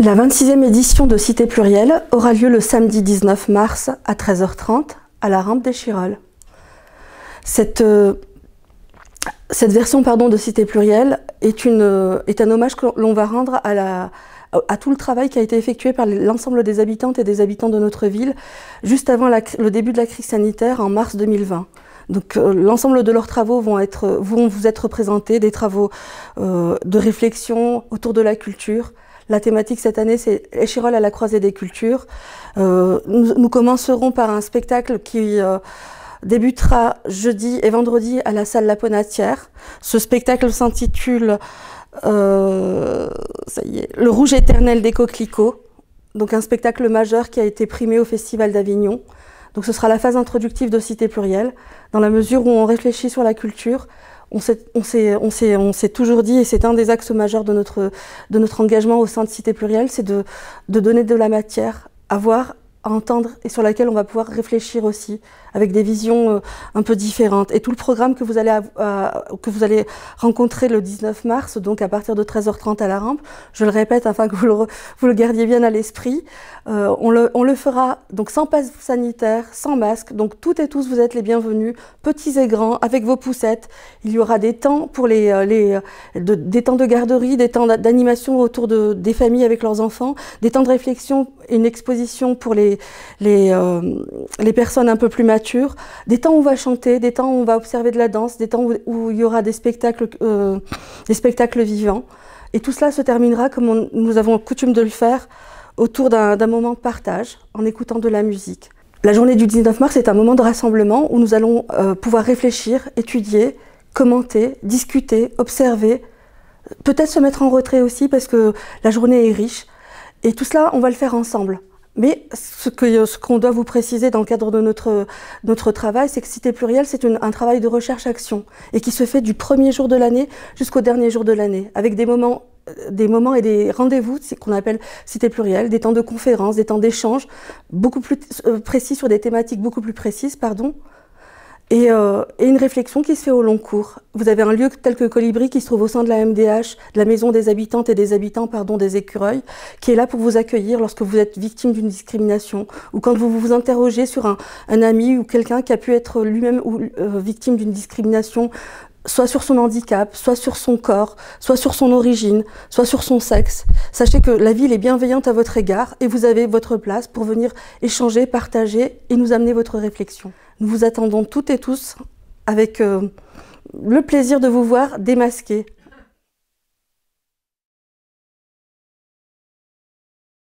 La 26e édition de Cité Plurielle aura lieu le samedi 19 mars à 13h30 à la rampe d'Échirolles. Cette version de Cité Plurielle est un hommage que l'on va rendre à tout le travail qui a été effectué par l'ensemble des habitantes et des habitants de notre ville juste avant le début de la crise sanitaire en mars 2020. Donc l'ensemble de leurs travaux vont vous être présentés, des travaux de réflexion autour de la culture. La thématique cette année, c'est Échirolles à la croisée des cultures. Nous commencerons par un spectacle qui débutera jeudi et vendredi à la salle La Ponatière. Ce spectacle s'intitule Le Rouge éternel des coquelicots. Donc un spectacle majeur qui a été primé au Festival d'Avignon. Donc ce sera la phase introductive de Cité Plurielle, dans la mesure où on réfléchit sur la culture. On s'est toujours dit, et c'est un des axes majeurs de notre engagement au sein de Cité Plurielle, c'est de donner de la matière à voir, à entendre et sur laquelle on va pouvoir réfléchir aussi, avec des visions un peu différentes. Et tout le programme que vous allez rencontrer le 19 mars, donc à partir de 13h30 à la rampe, je le répète afin que vous le gardiez bien à l'esprit, on le fera donc sans passe sanitaire, sans masque, donc toutes et tous vous êtes les bienvenus, petits et grands, avec vos poussettes. Il y aura des temps pour des temps de garderie, des temps d'animation autour des familles avec leurs enfants, des temps de réflexion, une exposition pour les personnes un peu plus matures, des temps où on va chanter, des temps où on va observer de la danse, des temps où il y aura des spectacles vivants. Et tout cela se terminera, comme nous avons coutume de le faire, autour d'un moment de partage, en écoutant de la musique. La journée du 19 mars est un moment de rassemblement où nous allons pouvoir réfléchir, étudier, commenter, discuter, observer, peut-être se mettre en retrait aussi parce que la journée est riche. Et tout cela, on va le faire ensemble. Mais ce qu'on doit vous préciser dans le cadre de notre travail, c'est que Cité Plurielle, c'est un travail de recherche-action et qui se fait du premier jour de l'année jusqu'au dernier jour de l'année, avec des moments et des rendez-vous qu'on appelle Cité Plurielle, des temps de conférences, des temps d'échange, beaucoup plus précis sur des thématiques beaucoup plus précises, et une réflexion qui se fait au long cours. Vous avez un lieu tel que Colibri qui se trouve au sein de la MDH, de la Maison des habitantes et des habitants des Écureuils, qui est là pour vous accueillir lorsque vous êtes victime d'une discrimination ou quand vous vous interrogez sur un ami ou quelqu'un qui a pu être lui-même victime d'une discrimination, soit sur son handicap, soit sur son corps, soit sur son origine, soit sur son sexe. Sachez que la ville est bienveillante à votre égard et vous avez votre place pour venir échanger, partager et nous amener votre réflexion. Nous vous attendons toutes et tous avec le plaisir de vous voir démasqués.